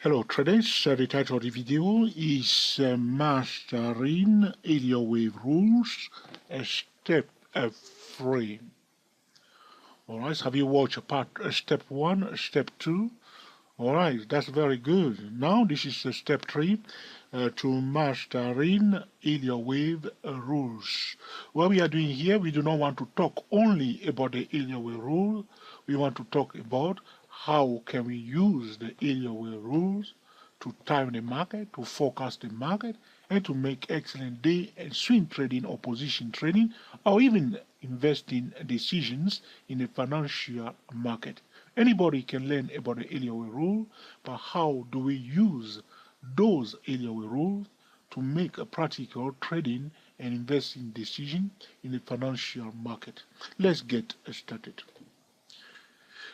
Hello traders, the title of the video is Mastering Elliott Wave Rules, Step 3. Alright, have you watched step 1, step 2? Alright, that's very good. Now this is step 3 to Mastering Elliott Wave Rules. What we are doing here, we do not want to talk only about the Elliott Wave rule. We want to talk about how can we use the Elliott Wave rules to time the market, to forecast the market, and to make excellent day and swing trading or position trading, or even investing decisions in the financial market. Anybody can learn about the Elliott Wave rule, but how do we use those Elliott Wave rules to make a practical trading and investing decision in the financial market? Let's get started.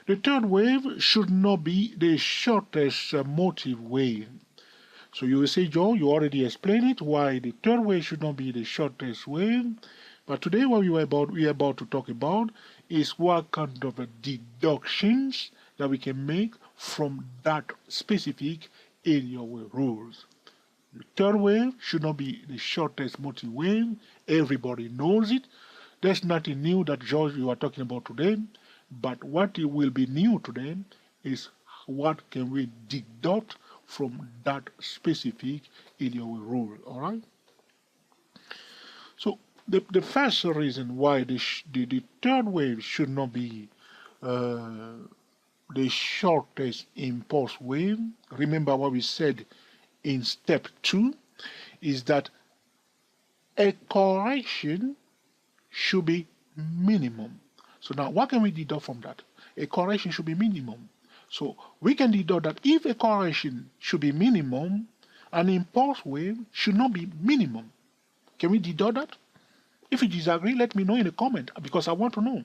The third wave should not be the shortest motive wave. So you will say, Joe, you already explained it, why the third wave should not be the shortest wave. But today what we are about to talk about is what kind of deductions that we can make from that specific Elliott wave rules. The third wave should not be the shortest motive wave. Everybody knows it. There's nothing new that, George, you are talking about today. But what will be new today is what can we deduct from that specific Elliott wave rule, all right? So the first reason why the third wave should not be the shortest impulse wave, remember what we said in step 2, is that a correction should be minimum. So now what can we deduct from that? A correction should be minimum. So we can deduct that if a correction should be minimum, an impulse wave should not be minimum. Can we deduct that? If you disagree, let me know in the comment, because I want to know.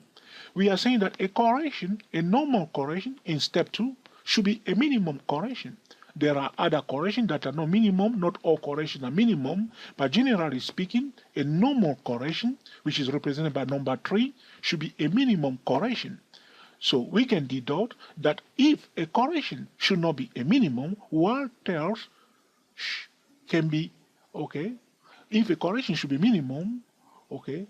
We are saying that a correction, a normal correction in step 2, should be a minimum correction. There are other corrections that are not minimum. Not all corrections are minimum, but generally speaking, a normal correction, which is represented by number 3, should be a minimum correction. So we can deduct that if a correction should not be a minimum, what else can be, okay? If a correction should be minimum, okay,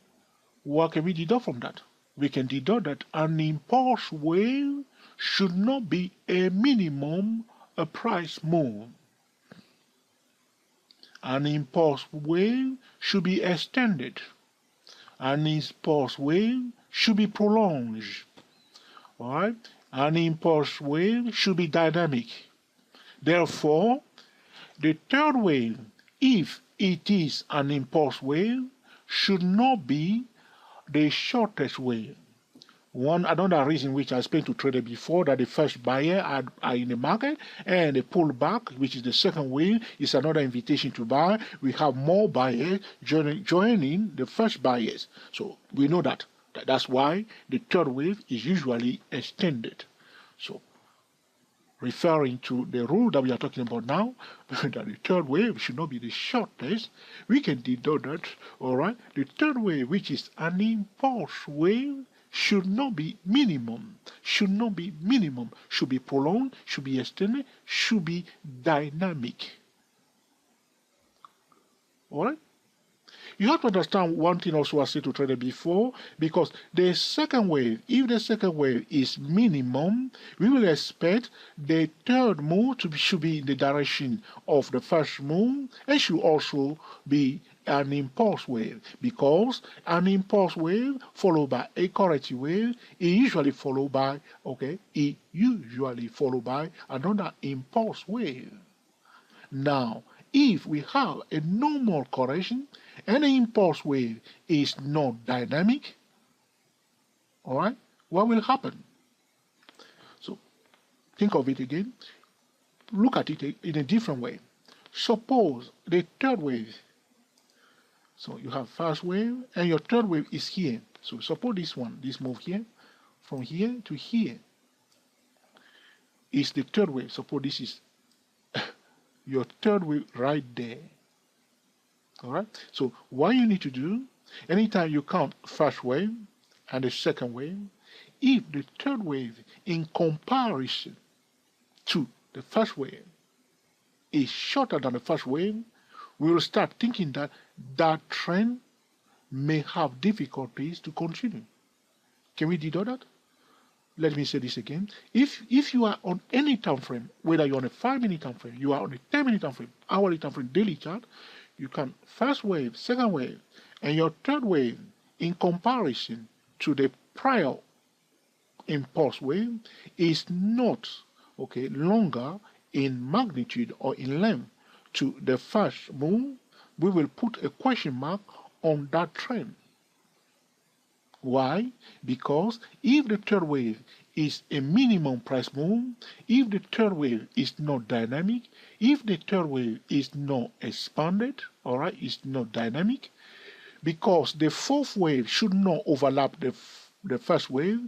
what can we deduct from that? We can deduct that an impulse wave should not be a minimum a price move. An impulse wave should be extended. An impulse wave should be prolonged. Alright? An impulse wave should be dynamic. Therefore, the third wave, if it is an impulse wave, should not be the shortest wave. Another reason which I explained to traders before, that the first buyer are in the market, and the pullback, which is the second wave, is another invitation to buy. We have more buyers joining the first buyers. So we know that. That's why the third wave is usually extended. So referring to the rule that we are talking about now, that the third wave should not be the shortest, we can deduct that, all right, the third wave, which is an impulse wave, should not be minimum, should be prolonged, should be extended, should be dynamic. Alright? You have to understand one thing also I said to traders before, because the second wave, if the second wave is minimum, we will expect the third move should be in the direction of the first move, and should also be an impulse wave, because an impulse wave followed by a corrective wave is usually followed by another impulse wave. Now, if we have a normal correction and an impulse wave is not dynamic, all right, what will happen? So think of it again. Look at it in a different way. Suppose the third wave, so you have first wave and your third wave is here. So suppose this move here, from here to here is the third wave. Suppose this is your third wave right there. All right. So what you need to do, anytime you count first wave and the second wave, if the third wave in comparison to the first wave is shorter than the first wave, we will start thinking that that trend may have difficulties to continue. Can we deduct that? Let me say this again. If you are on any time frame, whether you're on a 5-minute time frame, you are on a 10-minute time frame, hourly time frame, daily chart, you can first wave, second wave, and your third wave in comparison to the prior impulse wave is not longer in magnitude or in length to the first move, we will put a question mark on that trend. Why? Because if the third wave is a minimum price move, if the third wave is not dynamic, if the third wave is not expanded, all right, it's not dynamic, because the fourth wave should not overlap the first wave,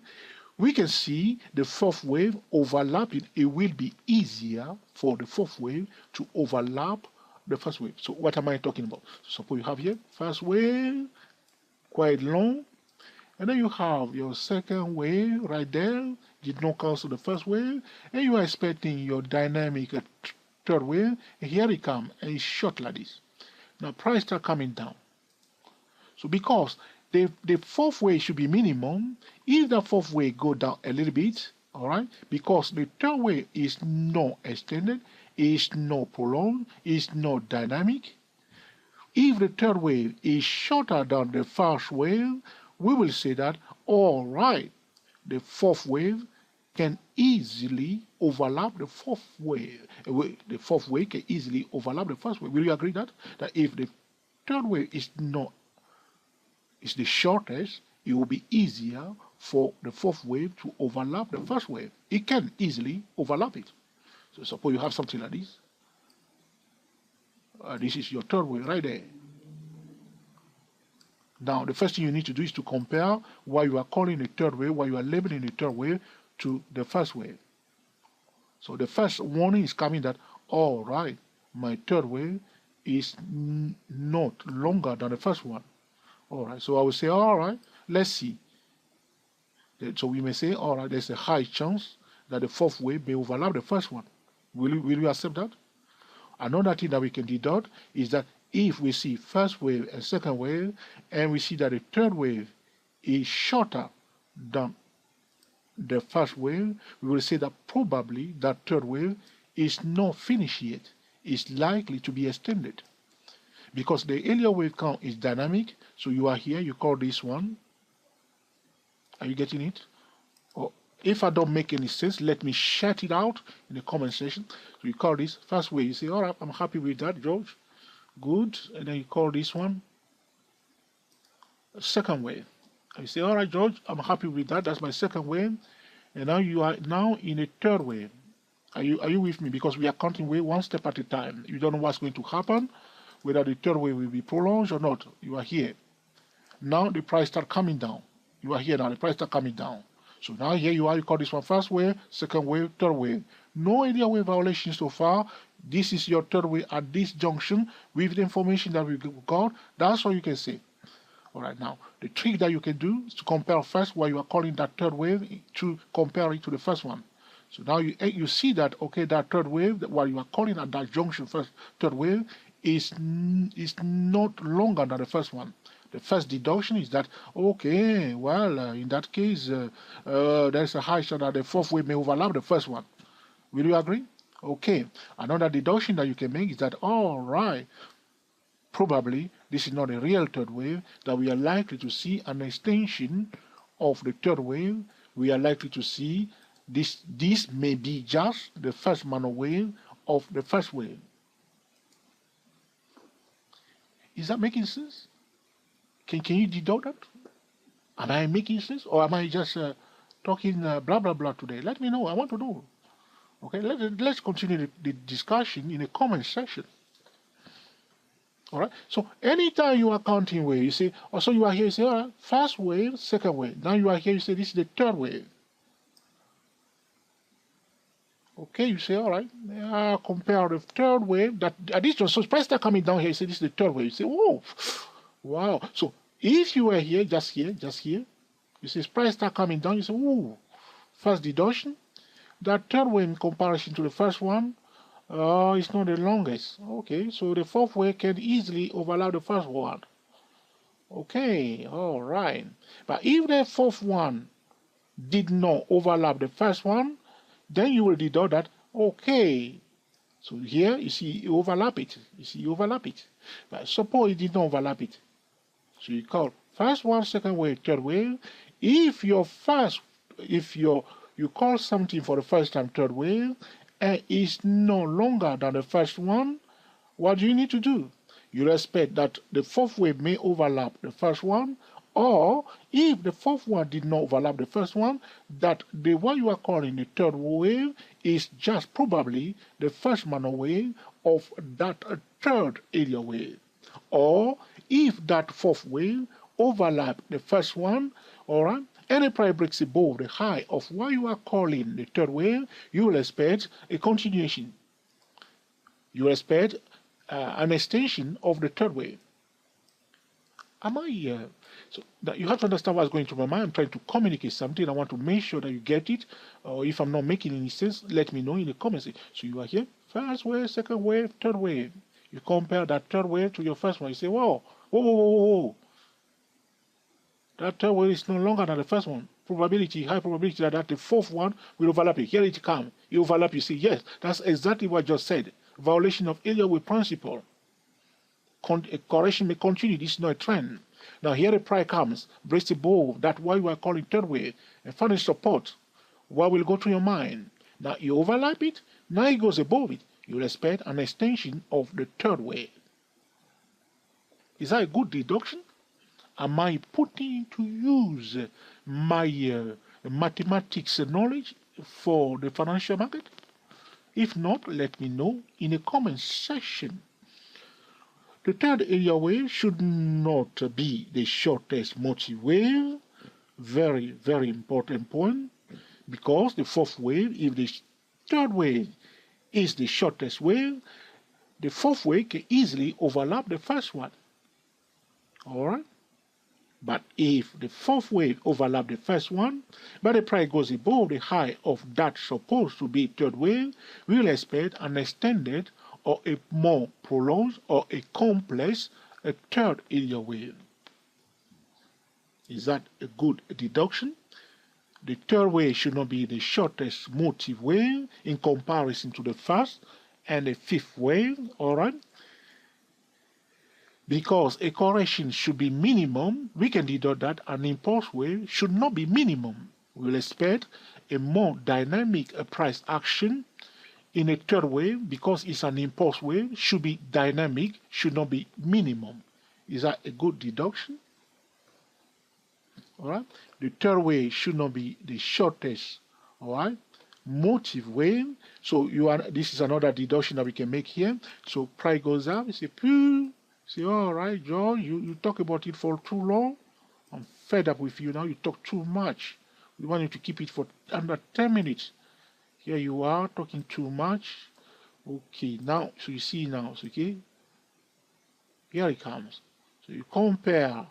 we can see the fourth wave overlapping. It will be easier for the fourth wave to overlap the first wave. So what am I talking about? So suppose you have here first wave, quite long, and then you have your second wave right there, did not cancel the first wave, and you are expecting your dynamic third wave, and here it comes, and it's short like this. Now price start coming down. So because the fourth wave should be minimum, if the fourth wave go down a little bit, all right, because the third wave is not extended, is not prolonged, is not dynamic. If the third wave is shorter than the first wave, we will say that, all right, the fourth wave can easily overlap the fourth wave. The fourth wave can easily overlap the first wave. Will you agree that if the third wave is the shortest, it will be easier for the fourth wave to overlap the first wave. It can easily overlap it. So suppose you have something like this. This is your third wave right there. Now, the first thing you need to do is to compare what you are calling the third wave, what you are labeling the third wave, to the first wave. So the first warning is coming that, all right, my third wave is not longer than the first one. All right, so I will say, all right, let's see. So we may say, all right, there's a high chance that the fourth wave may overlap the first one. Will you accept that? Another thing that we can deduct is that if we see first wave and second wave, and we see that the third wave is shorter than the first wave, we will say that probably that third wave is not finished yet. It's likely to be extended. Because the Elliott wave count is dynamic, so you are here, you call this one. Are you getting it? Or if I don't make any sense, let me shout it out in the comment section. So you call this first wave. You say, all right, I'm happy with that, George. Good. And then you call this one second wave. And you say, all right, George, I'm happy with that. That's my second wave. And now you are now in a third wave. Are you with me? Because we are counting wave one step at a time. You don't know what's going to happen, whether the third wave will be prolonged or not. You are here. Now the price start coming down. You are here now. The price start coming down. So now here you are. You call this one first wave, second wave, third wave. No Elliott wave violation so far. This is your third wave at this junction with the information that we got. That's all you can say. All right, now the trick that you can do is to compare first what you are calling that third wave to compare it to the first one. So now you see that, okay, that third wave, what you are calling at that junction third wave is not longer than the first one. The first deduction is that, okay, well, in that case, there's a high chance that the fourth wave may overlap the first one. Will you agree? Okay. Another deduction that you can make is that, all right, probably this is not a real third wave, that we are likely to see an extension of the third wave. We are likely to see this may be just the first minor wave of the first wave. Is that making sense? Can you deduct that? Am I making sense, or am I just talking blah blah blah today? Let me know. I want to know. Okay, let's continue the discussion in the comment section. All right. So anytime you are counting wave, you say, so you are here. You say, all right, first wave, second wave. Now you are here. You say this is the third wave. Okay, you say, all right, compare the third wave. That at this so price start coming down here. You say this is the third wave. You say, whoa, wow. So if you were here, just here, you see price start coming down. You say, whoa, first deduction. That third wave in comparison to the first one, It's not the longest. Okay, so the fourth wave can easily overlap the first one. Okay, all right. But if the fourth one did not overlap the first one, then you will deduct that, okay. So here, you see, you overlap it. You see, you overlap it. But suppose it did not overlap it. So you call first one, second wave, third wave. If you call something for the first time third wave, and it's no longer than the first one, what do you need to do? You expect that the fourth wave may overlap the first one, or if the fourth one did not overlap the first one, that the one you are calling the third wave is just probably the first minor wave of that third area wave. Or if that fourth wave overlap the first one, alright, any price breaks above the high of what you are calling the third wave, you will expect a continuation. You will expect an extension of the third wave. Am I? So that you have to understand what's going through my mind. I'm trying to communicate something. I want to make sure that you get it. Or if I'm not making any sense, let me know in the comments. So you are here, first wave, second wave, third wave. You compare that third wave to your first one. You say, whoa, whoa, whoa, whoa, whoa. That third wave is no longer than the first one. Probability, high probability that the fourth one will overlap it. Here it comes. You overlap, you say, yes, that's exactly what I just said. Violation of Elliott wave principle. A correction may continue. This is not a trend. Now here the price comes, breaks above that what you are calling third wave, and finds support. What will go through your mind? Now you overlap it, now it goes above it. You'll expect an extension of the third wave. Is that a good deduction? Am I putting to use my mathematics knowledge for the financial market? If not, let me know in the comment section. The third area wave should not be the shortest motive wave. Very, very important point. Because the fourth wave, if the third wave is the shortest wave, the fourth wave can easily overlap the first one. Alright? But if the fourth wave overlaps the first one, but the price goes above the high of that supposed to be third wave, we will expect an extended or a more prolonged or a complex third area wave. Is that a good deduction? The third wave should not be the shortest motive wave in comparison to the first and the fifth wave, alright? Because a correction should be minimum, we can deduct that an impulse wave should not be minimum. We will expect a more dynamic price action in a third wave, because it's an impulse wave, should be dynamic, should not be minimum. Is that a good deduction? Alright? The third wave should not be the shortest, alright, motive wave. So this is another deduction that we can make here. So price goes up, you say, phew. Say, alright, John, you talk about it for too long. I'm fed up with you now. You talk too much. We want you to keep it for under 10 minutes. Here you are talking too much. Okay, now, so you see now, so, okay? Here it comes. So you compare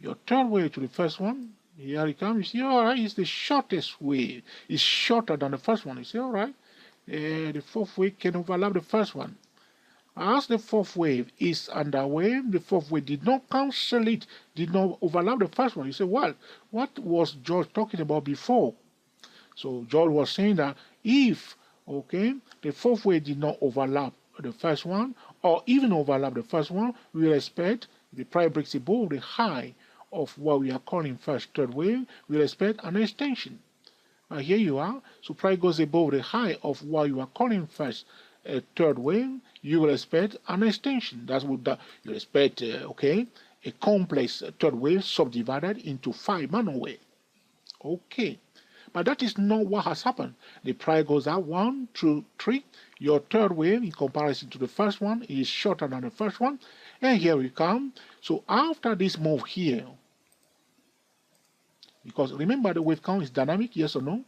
your third wave to the first one. Here it comes. You see, alright, it's the shortest wave. It's shorter than the first one. You see, alright, the fourth wave can overlap the first one. As the fourth wave is underway, the fourth wave did not cancel it, did not overlap the first one. You say, well, what was George talking about before? So George was saying that if, okay, the fourth wave did not overlap the first one, or even overlap the first one, we will expect the price breaks above the high of what we are calling first third wave, we will expect an extension. Here you are. So price goes above the high of what you are calling first third wave, you will expect an extension. That's what you expect, okay, a complex third wave subdivided into 5 minor waves. Okay. But that is not what has happened. The price goes up 1, 2, 3. Your third wave in comparison to the first one is shorter than the first one. And here we come. So after this move here, because remember the wave count is dynamic, yes or no?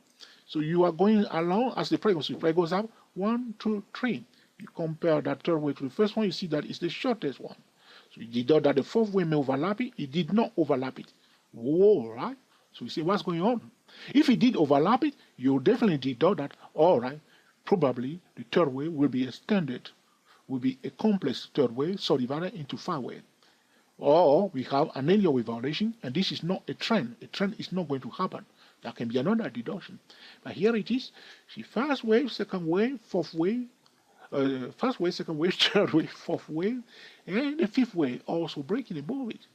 So you are going along as the price goes. The price goes up 1, 2, 3. You compare that third wave to the first one, you see that it's the shortest one. So you deduct that the fourth wave may overlap it. It did not overlap it. Whoa, right? So you see what's going on. If it did overlap it, you definitely deduct that, all right, probably the third wave will be extended, will be a complex third wave subdivided into 5 waves. Or we have an Elliott wave violation, and this is not a trend. A trend is not going to happen. That can be another deduction. But here it is. See, first wave, second wave, fourth wave, first wave, second wave, third wave, fourth wave, and the fifth wave also breaking above it.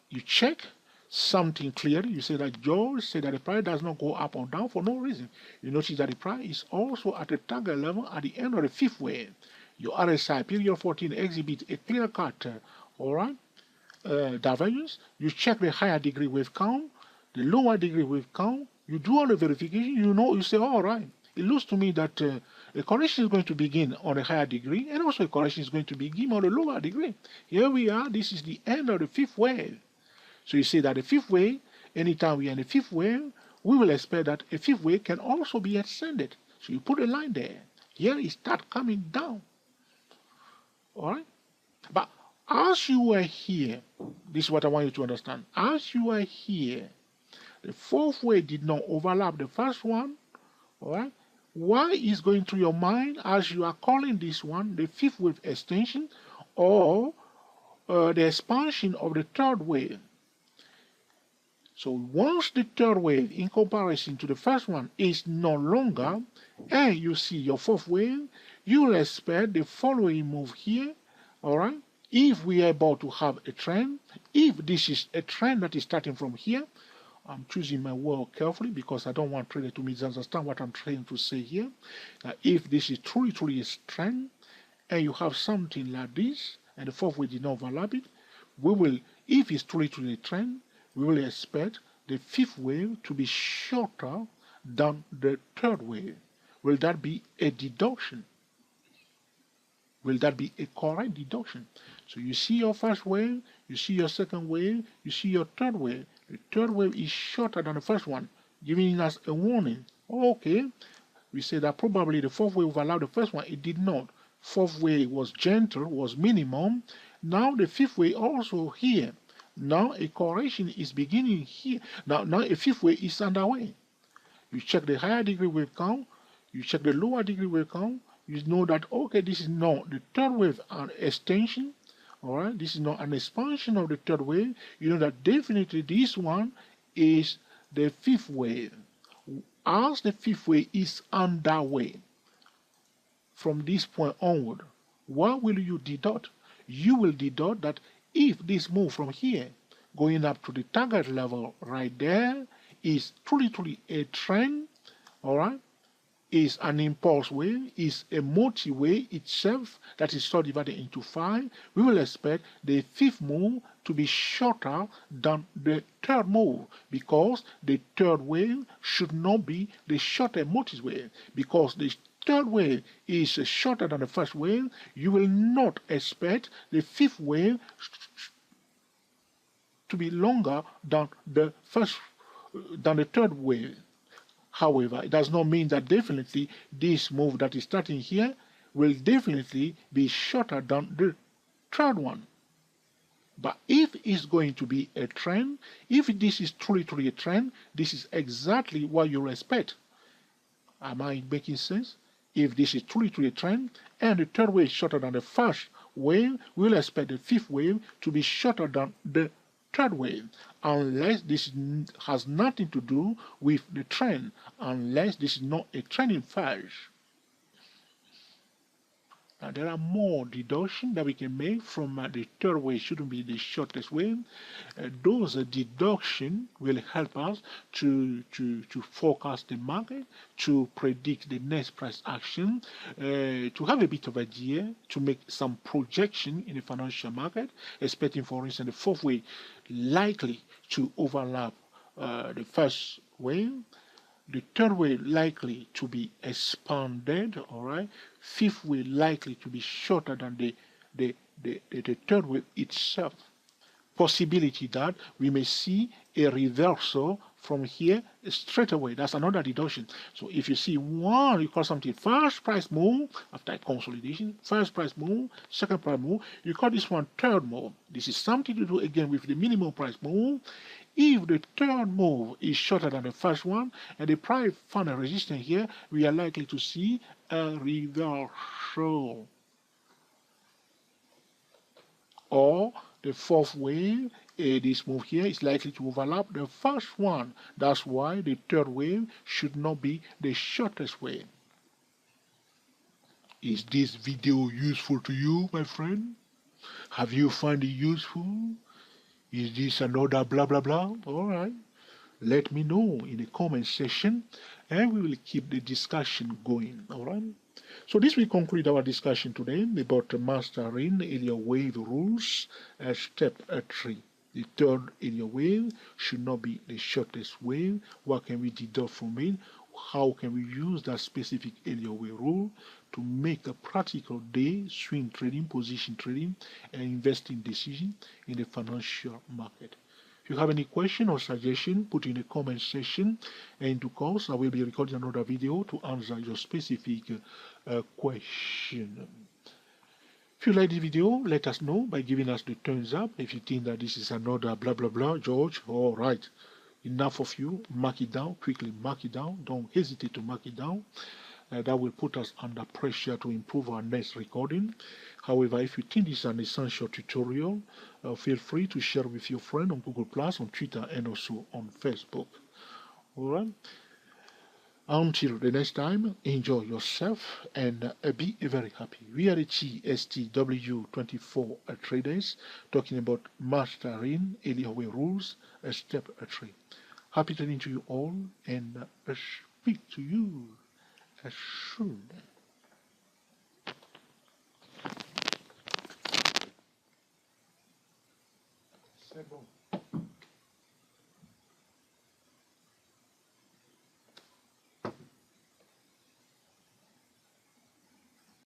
You check something clearly. You say that George said that the price does not go up or down for no reason. You notice that the price is also at the target level at the end of the fifth wave. Your RSI period 14 exhibits a clear cut, all right, divergence. You check the higher degree wave count, the lower degree wave count. You do all the verification. You say, all right. It looks to me that a correction is going to begin on a higher degree, and also a correction is going to begin on a lower degree. Here we are. This is the end of the fifth wave. So you see that the fifth wave, anytime we are in the fifth wave, we will expect that a fifth wave can also be extended. So you put a line there. Here it starts coming down. All right? But as you are here, this is what I want you to understand. As you are here, the fourth wave did not overlap the first one. All right? What is going through your mind as you are calling this one the fifth wave extension or the expansion of the third wave? So once the third wave in comparison to the first one is no longer, and you see your fourth wave, you will expect the following move here, all right? If we are about to have a trend, if this is a trend that is starting from here, I'm choosing my word carefully because I don't want traders to misunderstand what I'm trying to say here. Now, if this is truly a trend, and you have something like this, and the fourth wave did not overlap it, we will, if it's truly a trend, we will expect the fifth wave to be shorter than the third wave. Will that be a deduction? Will that be a correct deduction? So you see your first wave, you see your second wave, you see your third wave. The third wave is shorter than the first one, giving us a warning. Okay, we say that probably the fourth wave overlapped the first one. It did not. Fourth wave was gentle, was minimum. Now the fifth wave also here. Now a correction is beginning here. Now a fifth wave is underway. You check the higher degree wave count, you check the lower degree wave count, you know that, okay, this is not the third wave an extension, all right? This is not an expansion of the third wave. You know that definitely this one is the fifth wave. As the fifth wave is underway, from this point onward, what will you deduct? You will deduct that if this move from here going up to the target level right there is truly a trend, all right, is an impulse wave, is a multi-wave itself that is subdivided into 5, we will expect the fifth move to be shorter than the third move, because the third wave should not be the shorter multi-wave. Because the third wave is shorter than the first wave, you will not expect the fifth wave to be longer than the third wave. However, it does not mean that definitely this move that is starting here will definitely be shorter than the third one. But if it's going to be a trend, if this is truly a trend, this is exactly what you expect. Am I making sense? If this is truly a trend and the third wave is shorter than the first wave, we'll expect the fifth wave to be shorter than the third wave, unless this has nothing to do with the trend, unless this is not a trending phase. Now, there are more deductions that we can make from the third wave shouldn't be the shortest wave. Those deductions will help us to forecast the market, to predict the next price action, to have a bit of idea, to make some projection in the financial market, expecting, for instance, the fourth wave likely to overlap the first wave, the third wave likely to be expanded, all right? Fifth wave likely to be shorter than the third wave itself. Possibility that we may see a reversal from here straight away. That's another deduction. So if you see one, you call something first price move after consolidation, first price move, second price move, you call this one third move. This is something to do again with the minimum price move. If the third move is shorter than the first one and the price found a resistance here, we are likely to see a reversal. Or the fourth wave, this move here is likely to overlap the first one. That's why the third wave should not be the shortest wave. Is this video useful to you, my friend? Have you found it useful? Is this another blah blah blah? Alright. Let me know in the comment section and we will keep the discussion going. Alright. So this will conclude our discussion today about mastering Elliott wave rules at step 3. The third Elliott wave should not be the shortest wave. What can we deduct from it? How can we use that specific Elliott wave rule to make a practical day swing trading, position trading, and investing decision in the financial market? If you have any question or suggestion, put in the comment section, and in due course I will be recording another video to answer your specific question. If you like the video, let us know by giving us the thumbs up. If you think that this is another blah blah blah, George, all right, enough of you, mark it down, quickly mark it down, don't hesitate to mark it down. That will put us under pressure to improve our next recording. However, if you think this is an essential tutorial, feel free to share with your friend on Google+, on Twitter, and also on Facebook. Alright? Until the next time, enjoy yourself and be very happy. We are the GSTW24 traders talking about mastering Elliott wave rules, step 3. Happy trading to you all and speak to you soon.